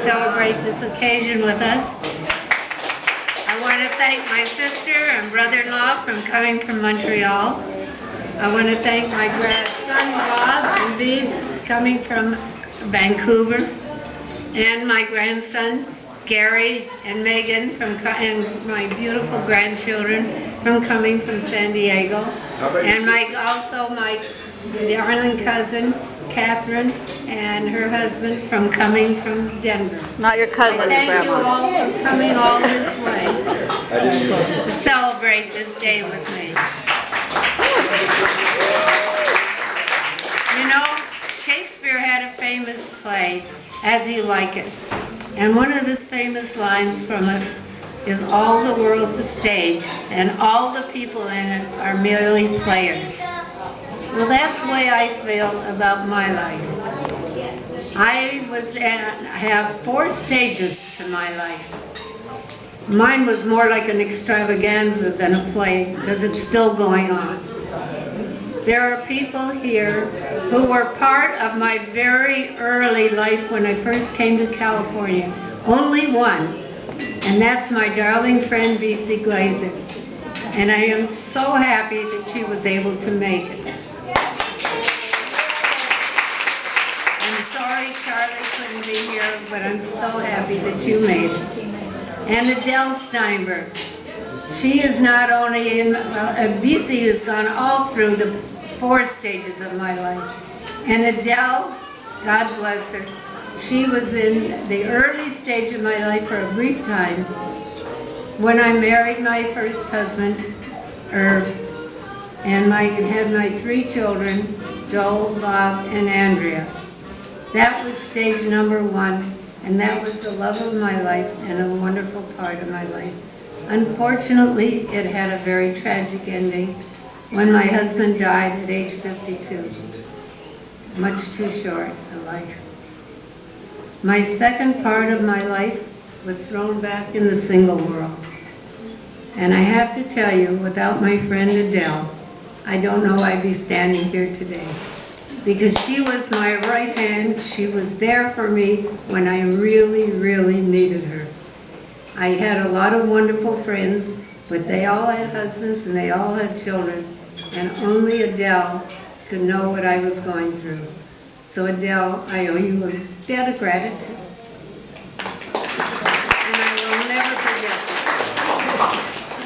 celebrate this occasion with us. I want to thank my sister and brother-in-law from coming from Montreal. I want to thank my grandson Bob and Viv coming from Vancouver, and my grandson Gary and Megan and my beautiful grandchildren from coming from San Diego, and also my darling cousin Catherine and her husband from coming from Denver. Not your cousin, your Thank you grandma. all for coming all this way to celebrate this day with me. You know, Shakespeare had a famous play, As You Like It. And one of his famous lines from it is, all the world's a stage and all the people in it are merely players. Well, that's the way I feel about my life. I have 4 stages to my life. Mine was more like an extravaganza than a play because it's still going on. There are people here who were part of my very early life when I first came to California. Only one, and that's my darling friend B.C. Glazer. And I am so happy that she was able to make it. I'm sorry Charlie couldn't be here, but I'm so happy that you made it. And Adele Steinberg. She is not only in, B.C. has gone all through the 4 stages of my life. And Adele, God bless her, she was in the early stage of my life for a brief time when I married my first husband, Herb, and had my 3 children, Joel, Bob, and Andrea. That was stage number 1, and that was the love of my life and a wonderful part of my life. Unfortunately, it had a very tragic ending when my husband died at age 52. Much too short a life. My second part of my life was thrown back in the single world. And I have to tell you, without my friend Adele, I don't know I'd be standing here today. Because she was my right hand, she was there for me when I really, really needed her. I had a lot of wonderful friends, but they all had husbands and they all had children, and only Adele could know what I was going through. So Adele, I owe you a debt of gratitude. And I will never forget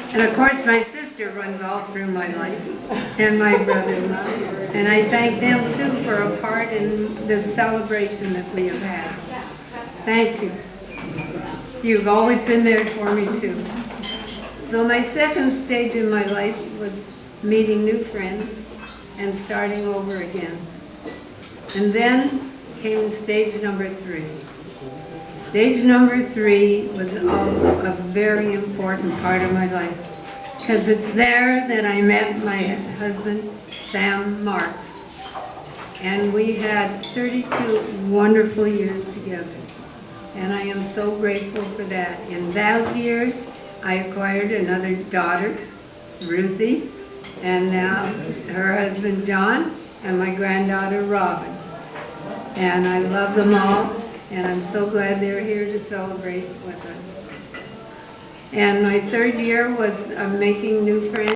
you. And of course my sister runs all through my life, and my brother-in-law. And I thank them too for a part in this celebration that we have had. Thank you. You've always been there for me too. So my second stage in my life was meeting new friends and starting over again. And then came stage number 3. Stage number 3 was also a very important part of my life, because it's there that I met my husband, Sam Marks. And we had 32 wonderful years together. And I am so grateful for that. In those years, I acquired another daughter, Ruthie, and now her husband, John, and my granddaughter, Robin. And I love them all, and I'm so glad they're here to celebrate with us. And my third year was making new friends.